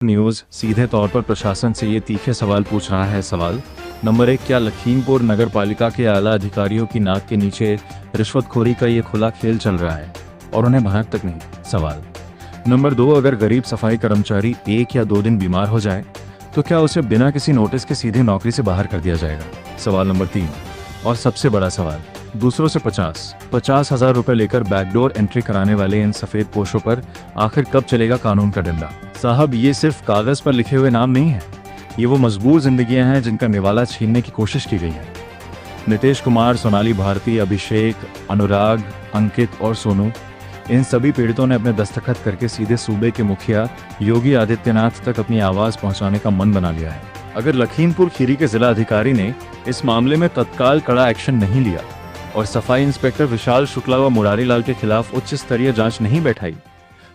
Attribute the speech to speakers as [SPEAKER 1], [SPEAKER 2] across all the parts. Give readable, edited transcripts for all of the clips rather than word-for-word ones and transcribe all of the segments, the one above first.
[SPEAKER 1] News सीधे तौर पर प्रशासन से ये तीखे सवाल पूछ रहा है। सवाल नंबर 1, क्या लखीमपुर नगर पालिका के आला अधिकारियों की नाक के नीचे रिश्वतखोरी का ये खुला खेल चल रहा है और उन्हें भनक तक नहीं? सवाल नंबर 2, अगर गरीब सफाई कर्मचारी 1 या 2 दिन बीमार हो जाए तो क्या उसे बिना किसी नोटिस के सीधे नौकरी से बाहर कर दिया जाएगा? सवाल नंबर 3, और सबसे बड़ा सवाल, दूसरों से 50,000 रुपए लेकर बैकडोर एंट्री कराने वाले इन सफेद पोशों पर आखिर कब चलेगा कानून का डंडा? साहब, ये सिर्फ कागज पर लिखे हुए नाम नहीं है, ये वो मजबूर जिंदगियां हैं जिनका निवाला छीनने की कोशिश की गई है। नीतीश कुमार, सोनाली भारती, अभिषेक, अनुराग, अंकित और सोनू, इन सभी पीड़ितों ने अपने दस्तखत करके सीधे सूबे के मुखिया योगी आदित्यनाथ तक अपनी आवाज पहुंचाने का मन बना लिया है। अगर लखीमपुर खीरी के जिला अधिकारी ने इस मामले में तत्काल कड़ा एक्शन नहीं लिया और सफाई इंस्पेक्टर विशाल शुक्ला व मुरारी लाल के खिलाफ उच्च स्तरीय जांच नहीं बैठाई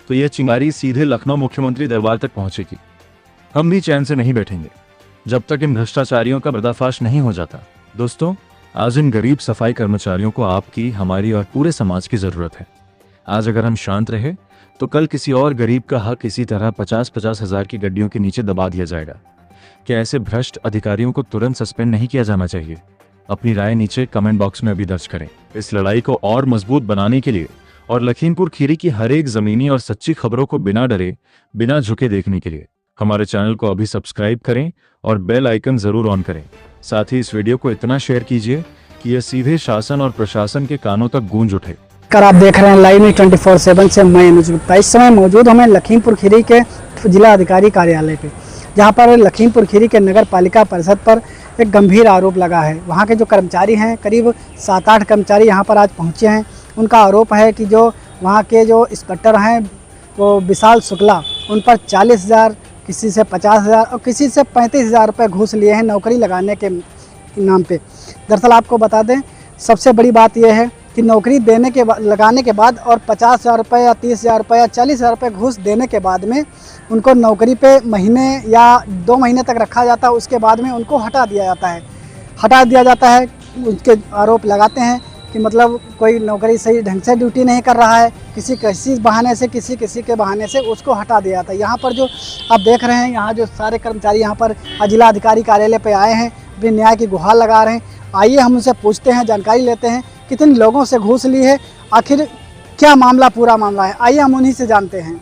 [SPEAKER 1] तो यह चिंगारी सीधे लखनऊ मुख्यमंत्री दरबार तक पहुंचेगी। हम भी चैन से नहीं बैठेंगे जब तक इन भ्रष्टाचारियों का पर्दाफाश नहीं हो जाता। दोस्तों, आज इन गरीब सफाई कर्मचारियों को आपकी, हमारी और पूरे समाज की जरूरत है। आज अगर हम शांत रहे तो कल किसी और गरीब का हक इसी तरह 50-50 हजार की गड्डियों के नीचे दबा दिया जाएगा। क्या ऐसे भ्रष्ट अधिकारियों को तुरंत सस्पेंड नहीं किया जाना चाहिए? अपनी राय नीचे कमेंट बॉक्स में अभी दर्ज करें। इस लड़ाई को और मजबूत बनाने के लिए और लखीमपुर खीरी की हर एक जमीनी और सच्ची खबरों को बिना डरे, बिना झुके देखने के लिए हमारे चैनल को अभी सब्सक्राइब करें और बेल आइकन जरूर ऑन करें। साथ ही इस वीडियो को इतना शेयर कीजिए कि यह सीधे शासन और प्रशासन के कानों तक गूंज उठे।
[SPEAKER 2] आप देख रहे हैं लाइव न्यूज़ 24/7 से मैं अनुज गुप्ता। इस समय मौजूद हमें लखीमपुर खीरी के जिला अधिकारी कार्यालय पे, जहां पर लखीमपुर खीरी के नगर पालिका परिषद पर एक गंभीर आरोप लगा है। वहां के जो कर्मचारी हैं, करीब 7-8 कर्मचारी यहां पर आज पहुंचे हैं। उनका आरोप है कि जो वहां के जो इंस्पेक्टर हैं वो विशाल शुक्ला, उन पर 40,000, किसी से 50,000 और किसी से 35,000 रुपये घूस लिए हैं नौकरी लगाने के नाम पे। दरअसल आपको बता दें, सबसे बड़ी बात यह है कि नौकरी लगाने के बाद और 50,000 रुपये या 30,000 रुपये या 40,000 रुपये घूस देने के बाद में उनको नौकरी पे महीने या 2 महीने तक रखा जाता है। उसके बाद में उनको हटा दिया जाता है। उनके आरोप लगाते हैं कि मतलब कोई नौकरी सही ढंग से ड्यूटी नहीं कर रहा है, किसी बहाने से किसी के बहाने से उसको हटा दिया जाता है। यहाँ पर जो आप देख रहे हैं, यहाँ जो सारे कर्मचारी यहाँ पर जिला अधिकारी कार्यालय पे आए हैं, भी न्याय की गुहार लगा रहे हैं। आइए हम उनसे पूछते हैं, जानकारी लेते हैं कितने लोगों से घूस ली है, आखिर क्या पूरा मामला है। आइए हम उन्हीं से जानते हैं।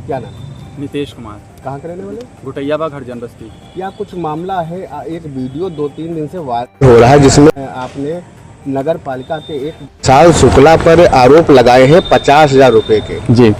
[SPEAKER 3] क्या नाम?
[SPEAKER 4] नीतीश कुमार।
[SPEAKER 3] कहाँ के रहने वाले?
[SPEAKER 4] गुटैयाबाग हरजन बस्ती।
[SPEAKER 3] क्या कुछ मामला है? एक वीडियो 2-3 दिन से वायरल हो रहा है जिसमें आपने नगर पालिका के एक विशाल शुक्ला पर आरोप लगाए हैं 50,000 रुपए के।
[SPEAKER 4] जी,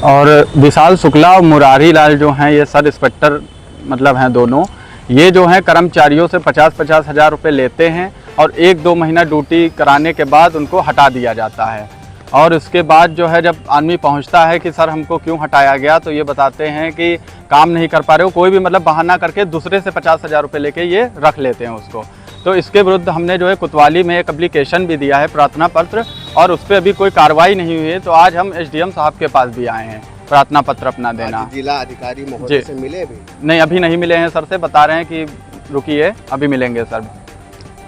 [SPEAKER 4] और विशाल शुक्ला और मुरारी लाल जो हैं, ये सब इंस्पेक्टर मतलब हैं दोनों। ये जो हैं कर्मचारियों से 50-50 हज़ार रुपये लेते हैं और 1-2 महीना ड्यूटी कराने के बाद उनको हटा दिया जाता है। और उसके बाद जो है, जब आदमी पहुंचता है कि सर हमको क्यों हटाया गया, तो ये बताते हैं कि काम नहीं कर पा रहे हो, कोई भी मतलब बहाना करके दूसरे से 50,000 रुपये लेके ये रख लेते हैं उसको। तो इसके विरुद्ध हमने जो है कोतवाली में एक एप्लीकेशन भी दिया है, प्रार्थना पत्र, और उस पर अभी कोई कार्रवाई नहीं हुई है। तो आज हम SDM साहब के पास भी आए हैं प्रार्थना पत्र अपना देना।
[SPEAKER 3] जिला अधिकारी महोदय से मिले भी?
[SPEAKER 4] नहीं, अभी नहीं मिले हैं सर से, बता रहे हैं कि रुकिए अभी मिलेंगे सर।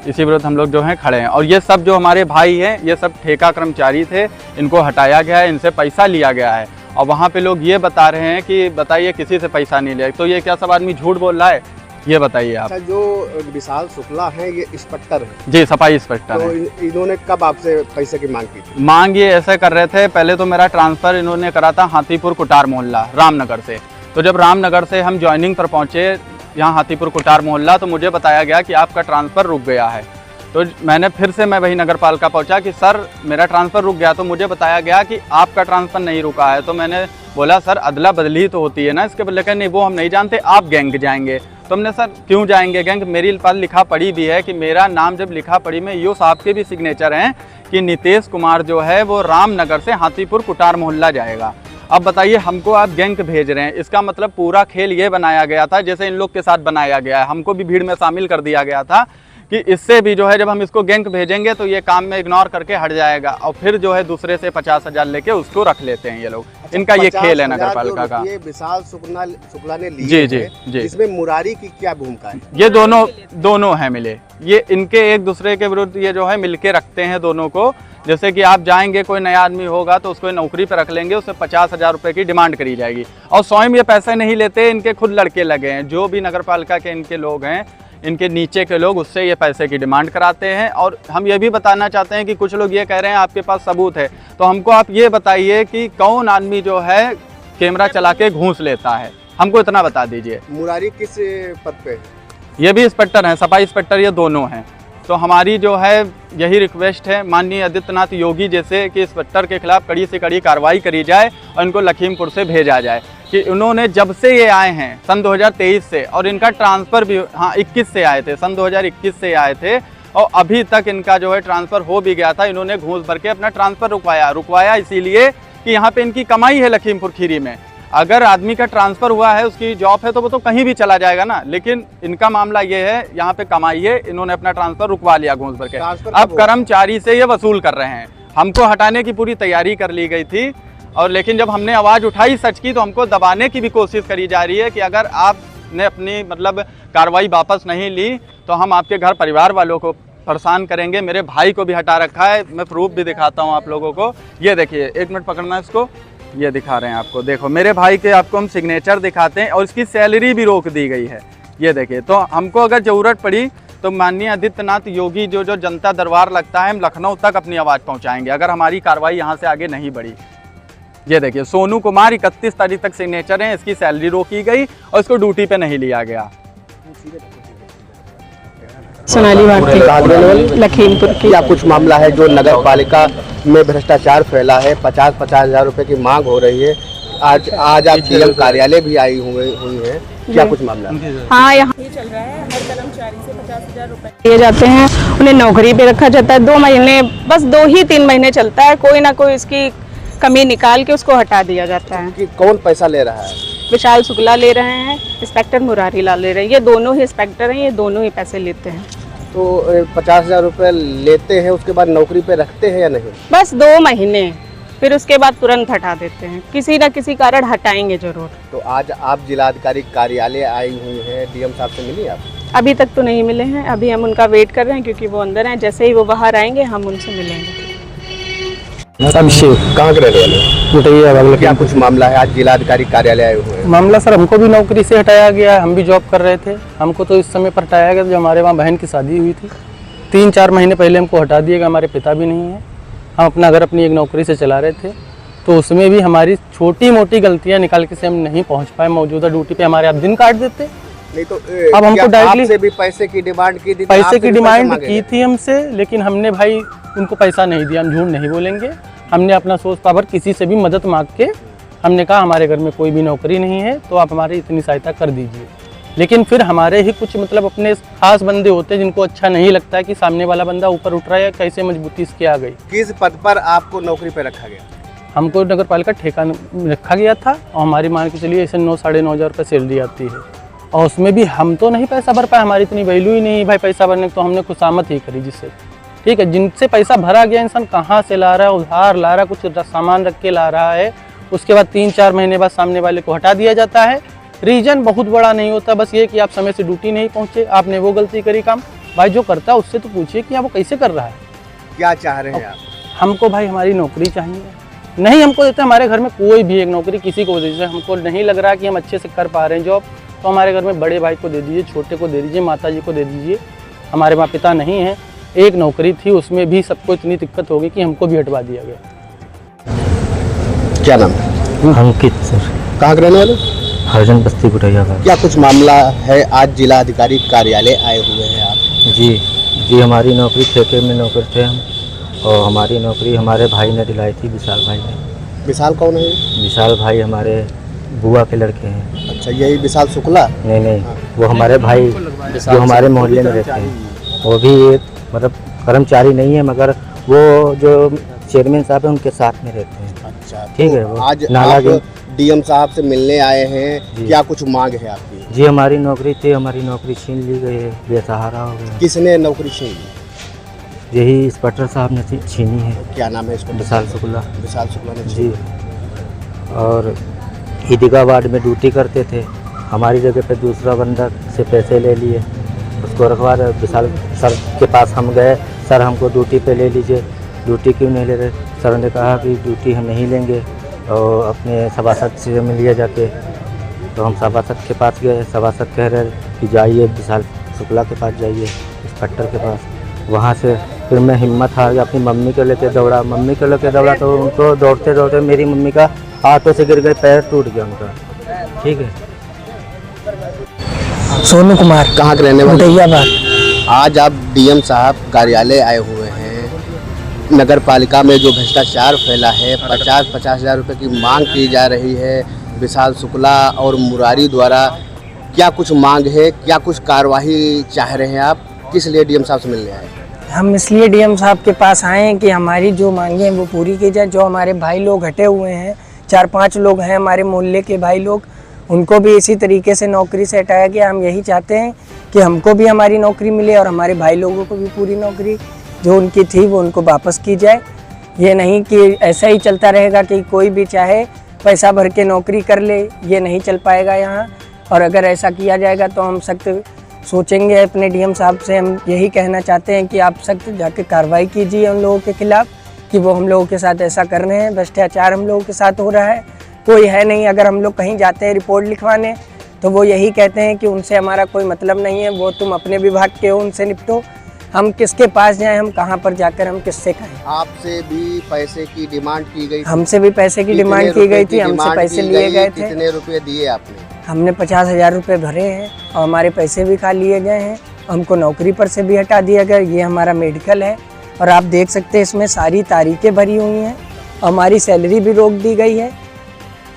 [SPEAKER 4] इसी विरुद्ध हम लोग जो हैं खड़े हैं। और ये सब जो हमारे भाई हैं, ये सब ठेका कर्मचारी थे, इनको हटाया गया है, इनसे पैसा लिया गया है। और वहाँ पे लोग ये बता रहे हैं कि बताइए किसी से पैसा नहीं लिया। तो ये क्या सब आदमी झूठ बोल रहा है? ये बताइए आप।
[SPEAKER 3] अच्छा, जो विशाल शुक्ला है ये इंस्पेक्टर है?
[SPEAKER 4] जी, सफाई इंस्पेक्टर
[SPEAKER 3] तो
[SPEAKER 4] है।
[SPEAKER 3] इन्होंने कब आपसे पैसे की मांग की थी?
[SPEAKER 4] मांग ये ऐसे कर रहे थे, पहले तो मेरा ट्रांसफ़र इन्होंने करा था हाथीपुर कुटार मोहल्ला रामनगर से। तो जब रामनगर से हम ज्वाइनिंग पर पहुँचे यहाँ हाथीपुर कुटार मोहल्ला, तो मुझे बताया गया कि आपका ट्रांसफ़र रुक गया है। तो मैंने फिर से मैं वही नगर पालिका पहुँचा कि सर मेरा ट्रांसफ़र रुक गया। तो मुझे बताया गया कि आपका ट्रांसफ़र नहीं रुका है। तो मैंने बोला सर अदला बदली तो होती है ना इसके, लेकिन नहीं, वो हम नहीं जानते, आप गैंग जाएंगे। तो हमने सर क्यों जाएंगे गैंग? मेरी पास लिखा पड़ी भी है कि मेरा नाम जब लिखा पड़ी में ईओ साहब के भी सिग्नेचर हैं कि नीतीश कुमार जो है वो रामनगर से हाथीपुर कुटार मोहल्ला जाएगा। अब बताइए, हमको आप गैंग भेज रहे हैं, इसका मतलब पूरा खेल ये बनाया गया था जैसे इन लोग के साथ बनाया गया है। हमको भी भीड़ में शामिल कर दिया गया था कि इससे भी जो है, जब हम इसको गैंग भेजेंगे तो ये काम में इग्नोर करके हट जाएगा और फिर जो है दूसरे से 50,000 लेके उसको रख लेते हैं ये लोग। इनका ये खेल है नगर पालिका का।
[SPEAKER 3] ये विशाल शुक्ला ने ली
[SPEAKER 4] जी जी जी।
[SPEAKER 3] इसमें मुरारी की क्या भूमिका है?
[SPEAKER 4] ये दोनों हैं मिले, ये इनके एक दूसरे के विरुद्ध ये जो है मिलके रखते हैं दोनों को जैसे कि आप जाएंगे, कोई नया आदमी होगा तो उसको नौकरी पर रख लेंगे, उससे 50,000 रुपये की डिमांड करी जाएगी। और स्वयं ये पैसे नहीं लेते, इनके खुद लड़के लगे हैं, जो भी नगर पालिका के इनके लोग हैं, इनके नीचे के लोग, उससे ये पैसे की डिमांड कराते हैं। और हम ये भी बताना चाहते हैं कि कुछ लोग ये कह रहे हैं आपके पास सबूत है, तो हमको आप ये बताइए कि कौन आदमी जो है कैमरा चला के घूस लेता है, हमको इतना बता दीजिए।
[SPEAKER 3] मुरारी किस पद पे है?
[SPEAKER 4] ये भी इंस्पेक्टर हैं, सफाई इंस्पेक्टर, ये दोनों हैं। तो हमारी जो है यही रिक्वेस्ट है माननीय आदित्यनाथ योगी जैसे कि इंस्पेक्टर के खिलाफ कड़ी से कड़ी कार्रवाई करी जाए और इनको लखीमपुर से भेजा जाए। कि उन्होंने जब से ये आए हैं सन 2023 से, और इनका ट्रांसफ़र भी 21 से आए थे, सन 2021 से आए थे, और अभी तक इनका जो है ट्रांसफ़र हो भी गया था। इन्होंने घूस भर के अपना ट्रांसफ़र रुकवाया इसीलिए कि यहाँ पे इनकी कमाई है लखीमपुर खीरी में। अगर आदमी का ट्रांसफ़र हुआ है, उसकी जॉब है, तो वो तो कहीं भी चला जाएगा ना, लेकिन इनका मामला ये है यहाँ पे कमाई है, इन्होंने अपना ट्रांसफ़र रुकवा लिया घूस भर के। अब कर्मचारी से ये वसूल कर रहे हैं। हमको हटाने की पूरी तैयारी कर ली गई थी, और लेकिन जब हमने आवाज़ उठाई सच की, तो हमको दबाने की भी कोशिश करी जा रही है कि अगर आपने अपनी मतलब कार्रवाई वापस नहीं ली तो हम आपके घर परिवार वालों को परेशान करेंगे। मेरे भाई को भी हटा रखा है, मैं प्रूफ भी दिखाता हूँ आप लोगों को। ये देखिए, एक मिनट पकड़ना इसको, ये दिखा रहे हैं आपको, देखो मेरे भाई के आपको हम सिग्नेचर दिखाते हैं, और इसकी सैलरी भी रोक दी गई है। ये देखिए, तो हमको अगर ज़रूरत पड़ी तो माननीय आदित्यनाथ योगी जो जनता दरबार लगता है, हम लखनऊ तक अपनी आवाज़ पहुंचाएंगे अगर हमारी कार्रवाई यहाँ से आगे नहीं बढ़ी। ये देखिए, सोनू कुमार 31 तारीख तक सिग्नेचर हैं, इसकी सैलरी रोकी गई और इसको ड्यूटी पे नहीं लिया गया।
[SPEAKER 5] सोनाली भारती, लखीमपुर की।
[SPEAKER 3] क्या कुछ मामला है जो नगर पालिका में भ्रष्टाचार फैला है? 50,000 रुपए की मांग हो रही है। आज आप डीएम कार्यालय भी आई हुई है, क्या कुछ मामला है?
[SPEAKER 5] हाँ, यहाँ ये चल रहा है, हर कर्मचारी से 50,000 रुपए दिए जाते हैं, उन्हें नौकरी पे रखा जाता है। 2 महीने, बस 2 ही 3 महीने चलता है, कोई ना कोई इसकी कमी निकाल के उसको हटा दिया जाता है।
[SPEAKER 3] कि कौन पैसा ले रहा है?
[SPEAKER 5] विशाल शुक्ला ले रहे हैं, इंस्पेक्टर मुरारी लाल ले रहे हैं। ये दोनों ही इंस्पेक्टर हैं, ये दोनों ही पैसे लेते हैं।
[SPEAKER 3] तो 50,000 रुपए लेते हैं, उसके बाद नौकरी पे रखते हैं या नहीं?
[SPEAKER 5] बस 2 महीने, फिर उसके बाद तुरंत हटा देते हैं, किसी न किसी कारण हटाएंगे जरूर।
[SPEAKER 3] तो आज आप जिलाधिकारी कार्यालय आई हुई हैं, डीएम साहब से मिली आप?
[SPEAKER 5] अभी तक तो नहीं मिले हैं, अभी हम उनका वेट कर रहे हैं क्योंकि वो अंदर हैं। जैसे ही वो बाहर आएंगे हम उनसे मिलेंगे।
[SPEAKER 3] कहाँ के रहने वाले? क्या कुछ मामला है? आज जिलाधिकारी कार्यालय आए हुए हैं।
[SPEAKER 6] मामला सर, हमको भी नौकरी से हटाया गया है, हम भी जॉब कर रहे थे। हमको तो इस समय पर हटाया गया जब हमारे वहाँ बहन की शादी हुई थी। 3-4 महीने पहले हमको हटा दिया गया। हमारे पिता भी नहीं है, हम अपना घर अपनी एक नौकरी से चला रहे थे, तो उसमें भी हमारी छोटी मोटी गलतियाँ निकाल के से हम नहीं पहुँच पाए मौजूदा ड्यूटी पे। हमारे आप दिन काट देते।
[SPEAKER 3] नहीं तो
[SPEAKER 6] अब हमको डायरेक्टली
[SPEAKER 3] से भी पैसे की डिमांड की थी?
[SPEAKER 6] पैसे की डिमांड की थी हमसे, लेकिन हमने भाई उनको पैसा नहीं दिया। हम झूठ नहीं बोलेंगे, हमने अपना सोच पावर किसी से भी मदद मांग के हमने कहा हमारे घर में कोई भी नौकरी नहीं है, तो आप हमारी इतनी सहायता कर दीजिए। लेकिन फिर हमारे ही कुछ मतलब अपने खास बंदे होते हैं जिनको अच्छा नहीं लगता है कि सामने वाला बंदा ऊपर उठ रहा है, कैसे मजबूती इसकी आ गई।
[SPEAKER 3] किस पद पर आपको नौकरी पे रखा गया?
[SPEAKER 6] हमको नगर पालिका ठेका रखा गया था, और हमारी मान के चलिए ऐसे 9-9.5 हज़ार रुपये सैलरी आती है, और उसमें भी हम तो नहीं पैसा भर पाए। हमारी इतनी वैल्यू ही नहीं भाई पैसा भरने, तो हमने खुशामद ही करी जिससे। ठीक है, जिनसे पैसा भरा गया इंसान कहाँ से ला रहा है, उधार ला रहा है, कुछ सामान रख के ला रहा है, उसके बाद 3-4 महीने बाद सामने वाले को हटा दिया जाता है। रीजन बहुत बड़ा नहीं होता, बस ये कि आप समय से ड्यूटी नहीं पहुँचे, आपने वो गलती करी काम। भाई जो करता है उससे तो पूछिए कि वो कैसे कर रहा है।
[SPEAKER 3] क्या चाह रहे हैं आप?
[SPEAKER 6] हमको भाई हमारी नौकरी चाहिए, नहीं हमको देते। हमारे घर में कोई भी एक नौकरी किसी को दे दीजिए, हमको नहीं लग रहा कि हम अच्छे से कर पा रहे हैं जॉब, तो हमारे घर में बड़े भाई को दे दीजिए, छोटे को दे दीजिए, माता जी को दे दीजिए। हमारे माँ पिता नहीं हैं, एक नौकरी थी, उसमें भी सबको इतनी दिक्कत हो गई कि हमको भी हटवा दिया गया।
[SPEAKER 3] क्या नाम है?
[SPEAKER 7] अंकित सर।
[SPEAKER 3] कहाँ के रहने वाले?
[SPEAKER 7] हरजन बस्ती गुटैया का।
[SPEAKER 3] क्या कुछ मामला है? आज जिलाधिकारी कार्यालय आए हुए हैं आप?
[SPEAKER 7] जी, हमारी नौकरी ठेके में नौकर थे हम, और हमारी नौकरी हमारे भाई ने दिलाई थी, विशाल भाई ने।
[SPEAKER 3] विशाल कौन है?
[SPEAKER 7] विशाल भाई हमारे बुआ के लड़के हैं।
[SPEAKER 3] अच्छा, यही विशाल शुक्ला?
[SPEAKER 7] नहीं, वो हमारे भाई जो हमारे मोहल्ले में रहते हैं, वो भी एक मतलब कर्मचारी नहीं है, मगर वो जो चेयरमैन साहब हैं उनके साथ में रहते हैं।
[SPEAKER 3] अच्छा,
[SPEAKER 7] ठीक है। वो
[SPEAKER 3] आज आप डीएम साहब से मिलने आए हैं, क्या कुछ मांग है आपकी?
[SPEAKER 7] जी, हमारी नौकरी थी, हमारी नौकरी छीन ली गई है, बेसहारा हो गया।
[SPEAKER 3] किसने नौकरी छीन ली?
[SPEAKER 7] यही इंस्पेक्टर साहब ने छीनी है।
[SPEAKER 3] क्या नाम है इसको?
[SPEAKER 7] विशाल शुक्ला।
[SPEAKER 3] विशाल शुक्ला ने
[SPEAKER 7] जी, और ईदगाह वार्ड में ड्यूटी करते थे, हमारी जगह पे दूसरा बंदा से पैसे ले लिए, उसको रखवा। विशाल सर के पास हम गए, सर हमको ड्यूटी पे ले लीजिए, ड्यूटी क्यों नहीं ले रहे। सर ने कहा कि ड्यूटी हम नहीं लेंगे और अपने सभासद से मिलिए जाके। तो हम सभासद के पास गए, सभासद कह रहे कि जाइए विशाल शुक्ला के पास जाइए, इंस्पेक्टर के पास। वहाँ से फिर मैं हिम्मत हार गया, अपनी मम्मी को लेकर दौड़ा, तो उनको दौड़ते दौड़ते मेरी मम्मी का ऑटो से गिर गए, पैर टूट गया उनका। ठीक है।
[SPEAKER 2] सोनू कुमार,
[SPEAKER 3] कहाँ के रहने वाले?
[SPEAKER 2] दैयाबाद।
[SPEAKER 3] आज आप डीएम साहब कार्यालय आए हुए हैं। नगर पालिका में जो भ्रष्टाचार फैला है, 50-50 हज़ार रुपये की मांग की जा रही है विशाल शुक्ला और मुरारी द्वारा। क्या कुछ मांग है, क्या कुछ कार्यवाही चाह रहे हैं आप? किस लिए डीएम साहब से मिलने आए?
[SPEAKER 2] हम इसलिए डीएम साहब के पास आए हैं कि हमारी जो मांगे हैं वो पूरी की जाए। जो हमारे भाई लोग हटे हुए हैं, 4-5 लोग हैं हमारे मोहल्ले के भाई लोग, उनको भी इसी तरीके से नौकरी से हटाया गया। हम यही चाहते हैं कि हमको भी हमारी नौकरी मिले और हमारे भाई लोगों को भी पूरी नौकरी जो उनकी थी वो उनको वापस की जाए। ये नहीं कि ऐसा ही चलता रहेगा कि कोई भी चाहे पैसा भर के नौकरी कर ले, ये नहीं चल पाएगा यहाँ। और अगर ऐसा किया जाएगा तो हम सख्त सोचेंगे। अपने डीएम साहब से हम यही कहना चाहते हैं कि आप सख्त जाके कार्रवाई कीजिए उन लोगों के खिलाफ़ कि वो हम लोगों के साथ ऐसा कर रहे हैं। भ्रष्टाचार हम लोगों के साथ हो रहा है, कोई है नहीं। अगर हम लोग कहीं जाते हैं रिपोर्ट लिखवाने तो वो यही कहते हैं कि उनसे हमारा कोई मतलब नहीं है, वो तुम अपने विभाग के हो, उनसे निपटो। हम किसके पास जाएं, हम कहाँ पर जाकर हम किससे कहें?
[SPEAKER 3] आपसे भी पैसे की डिमांड की गई?
[SPEAKER 2] हमसे भी पैसे की डिमांड की गई थी, हमसे पैसे लिए गए थे।
[SPEAKER 3] कितने रुपए दिए आपने?
[SPEAKER 2] हमने 50,000 रुपये भरे हैं और हमारे पैसे भी खा लिए गए हैं। हमको नौकरी पर से भी हटा दिया गया। ये हमारा मेडिकल है और आप देख सकते हैं इसमें सारी तारीखें भरी हुई हैं। हमारी सैलरी भी रोक दी गई है।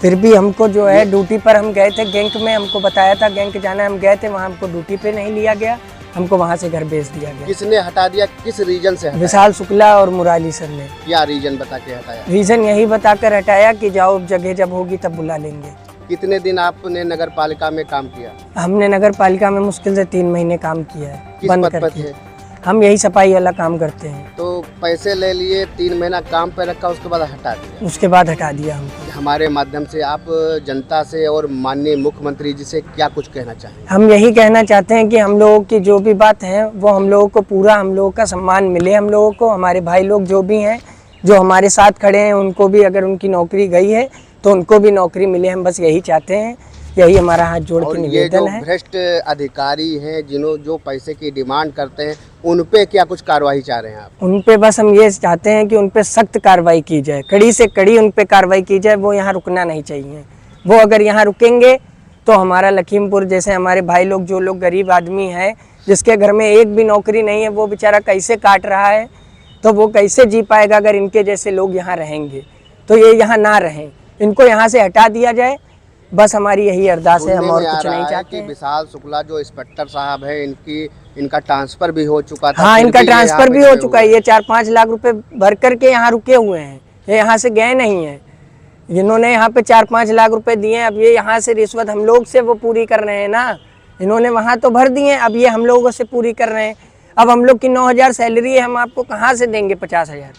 [SPEAKER 2] फिर भी हमको जो है ड्यूटी पर हम गए थे, बैंक में हमको बताया था बैंक जाना, हम गए थे, वहाँ हमको ड्यूटी पे नहीं लिया गया, हमको वहाँ से घर भेज दिया गया।
[SPEAKER 3] किसने हटा दिया, किस रीजन से हटाया?
[SPEAKER 2] विशाल शुक्ला और मुरारी सर ने।
[SPEAKER 3] क्या रीजन बता के हटाया?
[SPEAKER 2] रीजन यही बताकर हटाया कि जाओ जगह जब होगी तब बुला लेंगे।
[SPEAKER 3] कितने दिन आपने नगर पालिका में काम किया?
[SPEAKER 2] हमने नगर पालिका में मुश्किल से 3 महीने काम किया है।
[SPEAKER 3] किस
[SPEAKER 2] बंद
[SPEAKER 3] पद पर
[SPEAKER 2] करके
[SPEAKER 3] थे?
[SPEAKER 2] हम यही सफाई वाला काम करते हैं।
[SPEAKER 3] तो पैसे ले लिए, 3 महीना काम पे रखा, उसके बाद हटा दिया?
[SPEAKER 2] उसके बाद हटा दिया हमको।
[SPEAKER 3] हमारे माध्यम से आप जनता से और माननीय मुख्यमंत्री जी से क्या कुछ कहना चाहेंगे?
[SPEAKER 2] हम यही कहना चाहते हैं कि हम लोगों की जो भी बात है वो हम लोगों को पूरा, हम लोगों का सम्मान मिले। हम लोगों को हमारे भाई लोग जो भी हैं, जो हमारे साथ खड़े हैं, उनको भी अगर उनकी नौकरी गई है तो उनको भी नौकरी मिले। हम बस यही चाहते हैं, यही हमारा हाथ जोड़ के निवेदन है।
[SPEAKER 3] भ्रष्ट अधिकारी हैं जो पैसे की डिमांड करते हैं, उन पे क्या कुछ कार्रवाई चाह रहे हैं आप?
[SPEAKER 2] उन पे बस हम ये चाहते हैं कि उन पे सख्त कार्रवाई की जाए, कड़ी से कड़ी उन पे कार्रवाई की जाए। वो यहाँ रुकना नहीं चाहिए। वो अगर यहाँ रुकेंगे तो हमारा लखीमपुर जैसे हमारे भाई लोग, जो लोग गरीब आदमी हैं, जिसके घर में एक भी नौकरी नहीं है, वो बेचारा कैसे काट रहा है, तो वो कैसे जी पाएगा अगर इनके जैसे लोग यहाँ रहेंगे। तो ये यहाँ ना रहें, इनको यहाँ से हटा दिया जाए। बस हमारी यही अरदास है, हम और कुछ नहीं चाहते हैं।
[SPEAKER 3] विशाल शुक्ला जो इंस्पेक्टर साहब है, इनका ट्रांसफर भी हो चुका था।
[SPEAKER 2] हाँ, इनका ट्रांसफर भी हो चुका है। ये 4-5 लाख रुपए भर करके यहाँ रुके हुए हैं, ये यहाँ से गए नहीं हैं। इन्होंने यहाँ पे 4-5 लाख रुपए दिए हैं। अब ये यहाँ से रिश्वत हम लोग से वो पूरी कर रहे हैं ना। इन्होंने वहाँ तो भर दिए, अब ये हम लोगों से पूरी कर रहे हैं। अब हम लोग की 9,000 सैलरी है, हम आपको कहाँ से देंगे 50,000?